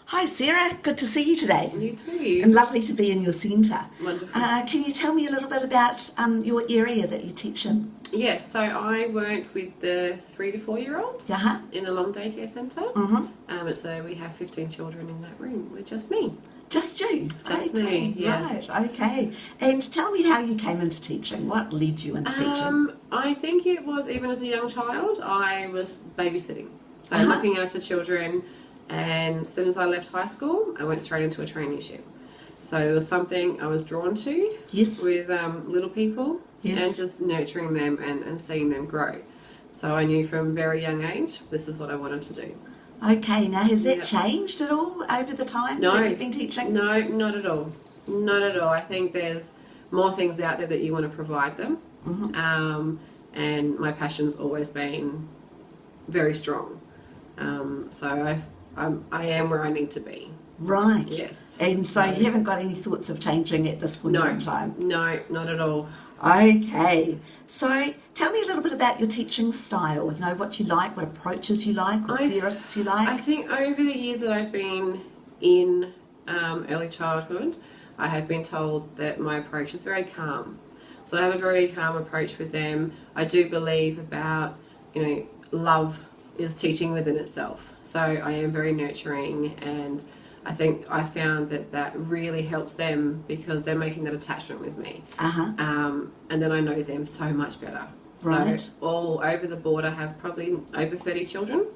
Hi Sarah, good to see you today. You too. And lovely to be in your centre. Wonderful. Can you tell me a little bit about your area that you teach in? Yes, so I work with the 3 to 4 year olds Uh-huh. in a long daycare centre. Mm-hmm. So we have 15 children in that room with just me. Just you? Just Okay, me, yes. Right, okay. And tell me how you came into teaching. What led you into teaching? I think it was even as a young child, I was babysitting. So Uh-huh. looking after children, and as soon as I left high school, I went straight into a traineeship. So it was something I was drawn to Yes. with little people Yes. and just nurturing them and seeing them grow. So I knew from a very young age this is what I wanted to do. Okay, now has that Yeah. changed at all over the time No. that you've been teaching? No, not at all. Not at all. I think there's more things out there that you want to provide them. Mm-hmm. And my passion's always been very strong. So I am where I need to be. Right. Yes. And so you haven't got any thoughts of changing at this point in time? No, not at all. Okay. So tell me a little bit about your teaching style. You know, what you like, what approaches you like, what theorists you like. I think over the years that I've been in early childhood, I have been told that my approach is very calm. So I have a very calm approach with them. I do believe about, love is teaching within itself. So I am very nurturing, and I think I found that really helps them because they're making that attachment with me. Uh-huh. And then I know them so much better. Right. So all over the board, I have probably over 30 children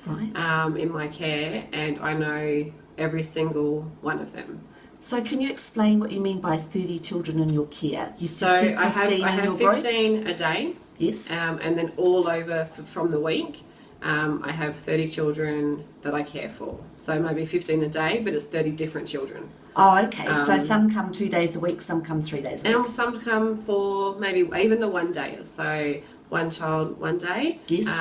Right. in my care, and I know every single one of them. So can you explain what you mean by 30 children in your care? You So said I 15 in have your group? 15 a day, Yes. and then all over from the week, I have 30 children that I care for. So maybe 15 a day, but it's 30 different children. Oh, okay. So some come 2 days a week, some come 3 days a week. And some come for maybe even the one day. So one child, one day. Yes.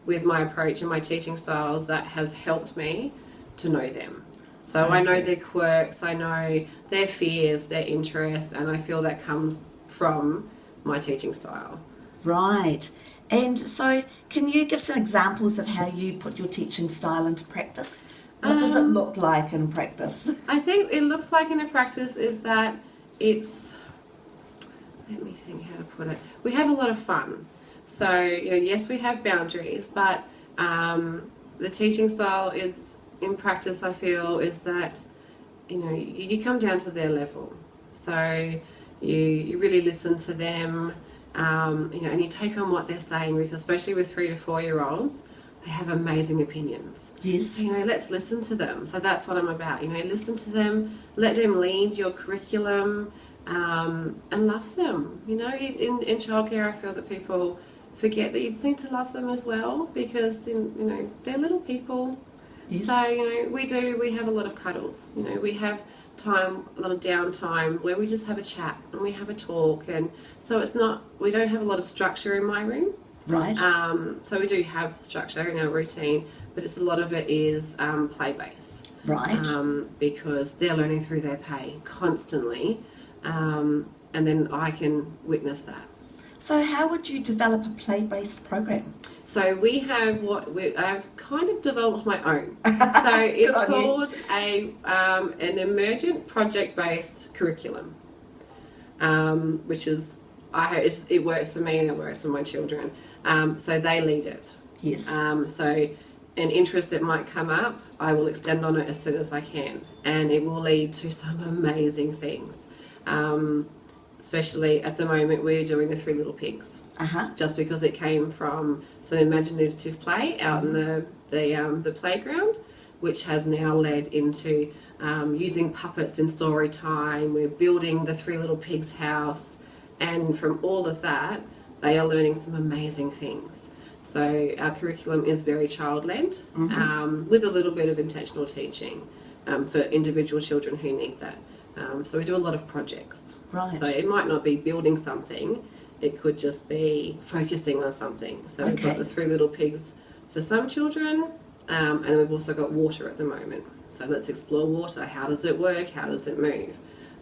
With my approach and my teaching styles, that has helped me to know them. So I know their quirks, I know their fears, their interests, and I feel that comes from my teaching style. Right. And so can you give some examples of how you put your teaching style into practice? What does it look like in practice? I think it looks like in a practice is that it's, let me think how to put it. We have a lot of fun. So, yes, we have boundaries, but the teaching style is, in practice, I feel, is that, you come down to their level. So you really listen to them, and you take on what they're saying, because especially with 3 to 4 year olds, they have amazing opinions. Yes. So, let's listen to them. So that's what I'm about. Listen to them, let them lead your curriculum, and love them. In childcare, I feel that people forget that you just need to love them as well, because, they're little people. Yes. So, we have a lot of cuddles. We have a lot of downtime where we just have a chat and we have a talk. And so we don't have a lot of structure in my room. Right. So we do have structure in our routine, but a lot of it is play-based. Right. Because they're learning through their play constantly, and then I can witness that. So how would you develop a play-based program? So I've kind of developed my own. So it's called an emergent project-based curriculum, which is it works for me and it works for my children. So they lead it. Yes. So an interest that might come up, I will extend on it as soon as I can, and it will lead to some amazing things. Especially at the moment, we're doing the 3 Little Pigs. Uh-huh. Just because it came from some imaginative play out in the playground, which has now led into using puppets in story time. We're building the 3 Little Pigs house, and from all of that, they are learning some amazing things. So our curriculum is very child-led, with a little bit of intentional teaching for individual children who need that. So we do a lot of projects. Right. So it might not be building something, it could just be focusing on something. So we've got the 3 Little Pigs for some children, and then we've also got water at the moment. So let's explore water. How does it work? How does it move?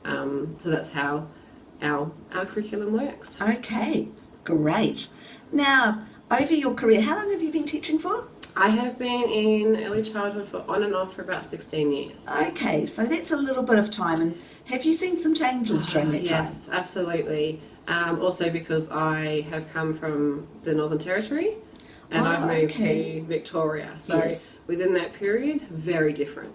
So that's how our curriculum works. Okay, great. Now, over your career, how long have you been teaching for? I have been in early childhood for on and off for about 16 years. Okay, so that's a little bit of time. And have you seen some changes during that time? Yes, absolutely. Also because I have come from the Northern Territory and I've moved to Victoria. So within that period, very different.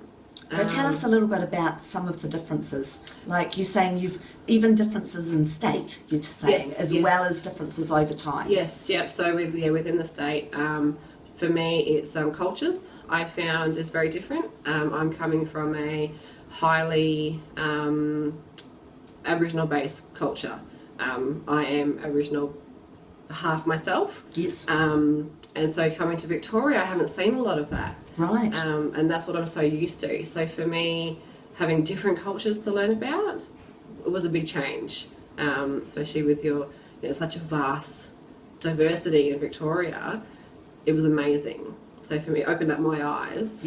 So tell us a little bit about some of the differences. Like you're saying even differences in state, you're saying, as well as differences over time. Yes, yep. So within the state, for me, it's cultures I found is very different. I'm coming from a highly Aboriginal-based culture. I am Aboriginal half myself. Yes. And so coming to Victoria, I haven't seen a lot of that. Right. And that's what I'm so used to. So for me, having different cultures to learn about, it was a big change, especially with such a vast diversity in Victoria. It was amazing. So for me, it opened up my eyes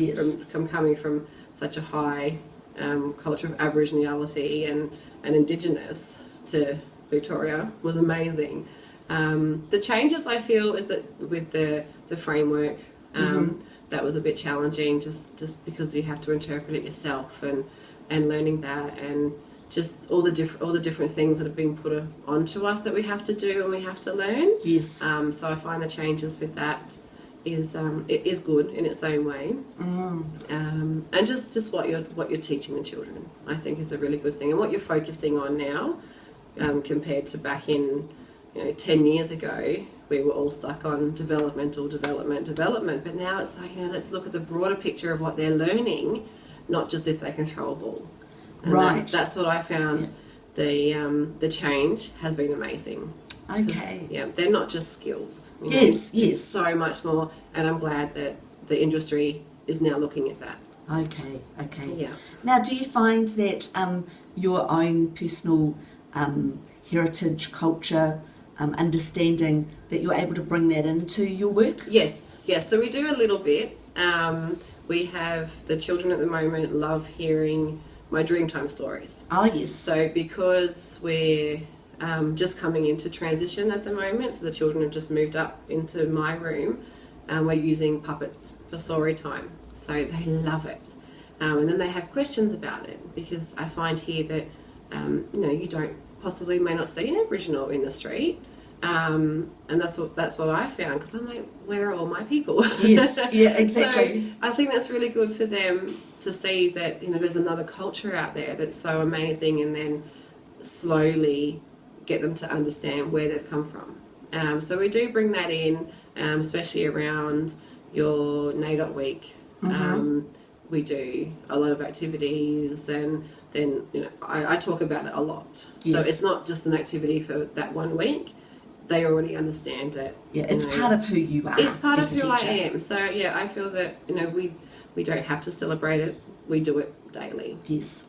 from coming from such a high culture of Aboriginality and Indigenous to Victoria was amazing. The changes I feel is that with the framework, that was a bit challenging just because you have to interpret it yourself and learning that and just all the different things that have been put onto us that we have to do and we have to learn. Yes. So I find the changes with that it is good in its own way. And just what you're teaching the children, I think, is a really good thing, and what you're focusing on now compared to back in 10 years ago. We were all stuck on development, but now it's like, let's look at the broader picture of what they're learning, not just if they can throw a ball. And right. That's what I found. The change has been amazing. Okay. Yeah, they're not just skills. Yes. It's so much more, and I'm glad that the industry is now looking at that. Okay. Yeah. Now, do you find that your own personal heritage, culture, understanding, that you're able to bring that into your work? Yes. So we do a little bit. We have the children at the moment love hearing my Dreamtime stories. Oh, yes. So because we're just coming into transition at the moment, so the children have just moved up into my room, and we're using puppets for story time. So they love it. And then they have questions about it, because I find here that you may not see an Aboriginal in the street. And that's what I found, because I'm like, where are all my people? Yes, yeah, exactly. So I think that's really good for them to see that there's another culture out there that's so amazing, and then slowly get them to understand where they've come from. So we do bring that in, especially around your NAIDOT week. We do a lot of activities, and then I talk about it a lot. Yes. So it's not just an activity for that 1 week. They already understand it. Yeah, it's part of who you are. It's part of who teacher. I am. So yeah, I feel that we don't have to celebrate it. We do it daily. Yes.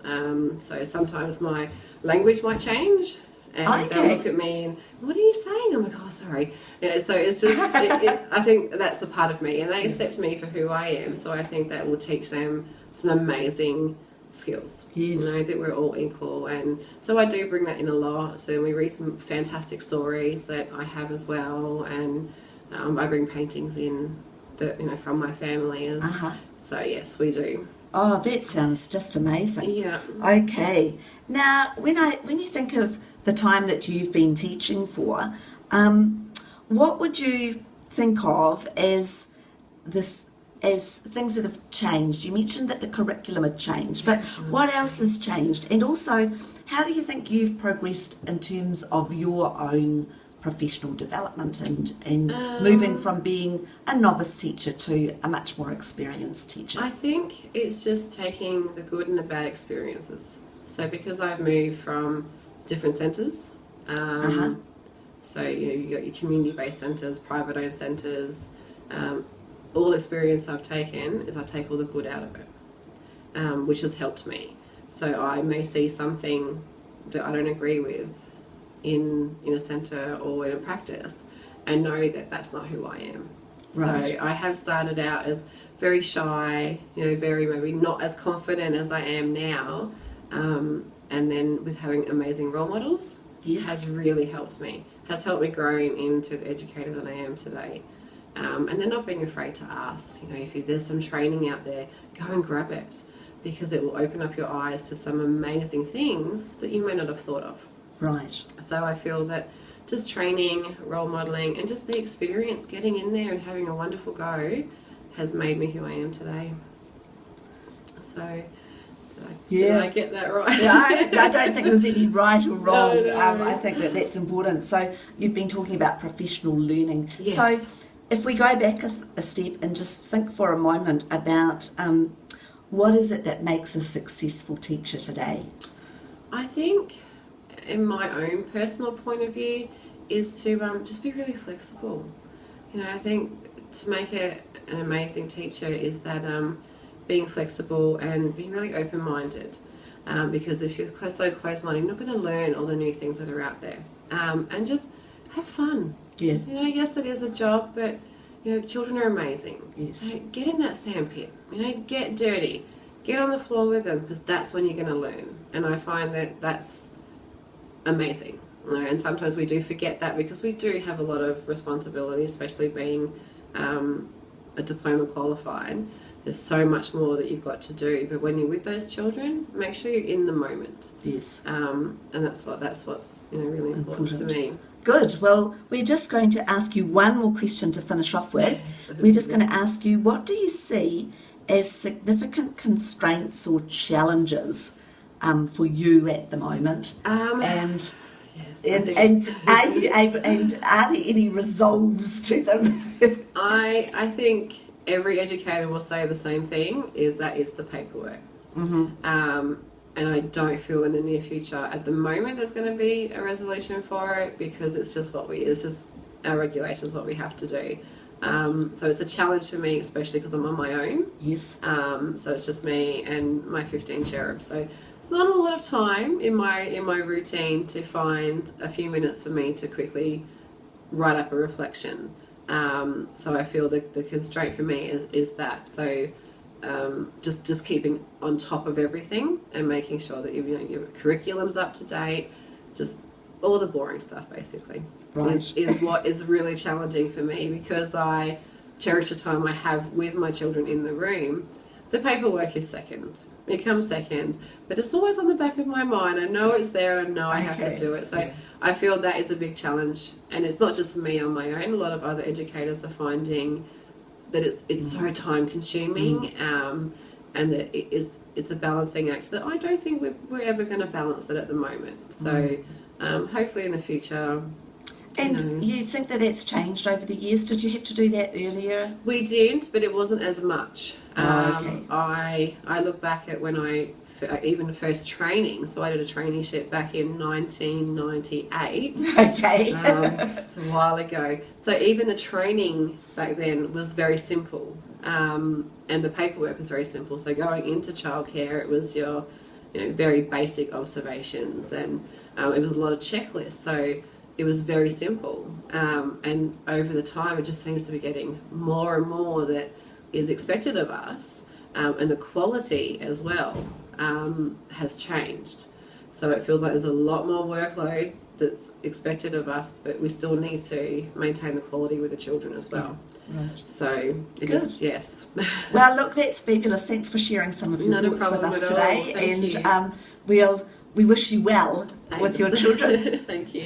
So sometimes my language might change, and they'll look at me and, what are you saying? I'm like, oh, sorry. So it's just, I think that's a part of me, and they accept me for who I am. So I think that will teach them some amazing skills. Yes. That we're all equal, and so I do bring that in a lot. So we read some fantastic stories that I have as well, and I bring paintings in that from my family. So yes, we do. Oh, that sounds just amazing. Yeah. Okay. Now, when you think of the time that you've been teaching for, what would you think of as things that have changed? You mentioned that the curriculum had changed, but what else has changed? And also, how do you think you've progressed in terms of your own professional development and moving from being a novice teacher to a much more experienced teacher? I think it's just taking the good and the bad experiences. So because I've moved from different centres, so you've got your community-based centres, private-owned centres, all experience I've taken is I take all the good out of it, which has helped me. So I may see something that I don't agree with in a centre or in a practice, and know that that's not who I am. Right. So I have started out as very shy, very maybe not as confident as I am now, and then with having amazing role models has really helped me. Has helped me grow into the educator that I am today. And then not being afraid to ask. You know, if there's some training out there, go and grab it, because it will open up your eyes to some amazing things that you may not have thought of. Right. So I feel that just training, role modelling, and just the experience getting in there and having a wonderful go has made me who I am today. So, did I get that right? Yeah, I don't think there's any right or wrong. No. I think that's important. So you've been talking about professional learning. Yes. So if we go back a step and just think for a moment about what is it that makes a successful teacher today? I think, in my own personal point of view, is to just be really flexible. You know, I think to make it an amazing teacher is that being flexible and being really open-minded. Because if you're so close-minded, you're not going to learn all the new things that are out there. And just have fun. Yeah. You know, yes, it is a job, but you know, the children are amazing. Yes. You know, get in that sandpit. You know, get dirty. Get on the floor with them, because that's when you're going to learn. And I find that that's amazing. You know, and sometimes we do forget that, because we do have a lot of responsibility, especially being a diploma qualified. There's so much more that you've got to do. But when you're with those children, make sure you're in the moment. Yes. And that's what's really important to me. Good. Well, we're just going to ask you one more question to finish off with. We're just going to ask you, what do you see as significant constraints or challenges for you at the moment? Yes, and are there any resolves to them? I think every educator will say the same thing, is that it's the paperwork. Mm-hmm. And I don't feel in the near future at the moment there's going to be a resolution for it, because it's just our regulations, what we have to do. So it's a challenge for me, especially because I'm on my own. Yes. So it's just me and my 15 cherubs. So it's not a lot of time in my routine to find a few minutes for me to quickly write up a reflection. So I feel that the constraint for me is that. So just keeping on top of everything and making sure that your curriculum's up to date, just all the boring stuff basically. Right. Is what is really challenging for me, because I cherish the time I have with my children in the room. The paperwork is second. It comes second, but it's always on the back of my mind. I know it's there, and I know I have to do it. So I feel that is a big challenge, and it's not just me on my own. A lot of other educators are finding that it's so time consuming, and that it's a balancing act that I don't think we're ever going to balance it at the moment. So hopefully in the future. And you think that that's changed over the years? Did you have to do that earlier? We did, but it wasn't as much. Okay. I look back at when even first training. So I did a traineeship back in 1998. Okay. A while ago. So even the training back then was very simple, and the paperwork was very simple. So going into childcare, it was your very basic observations, and it was a lot of checklists. So it was very simple, and over the time it just seems to be getting more and more that is expected of us, and the quality as well has changed. So it feels like there's a lot more workload that's expected of us, but we still need to maintain the quality with the children as well. Right. So yes. Well, look, that's fabulous. Thanks for sharing some of your Not a thoughts with problem us at today. all. Thank and you. we wish you well with your children. Thank you.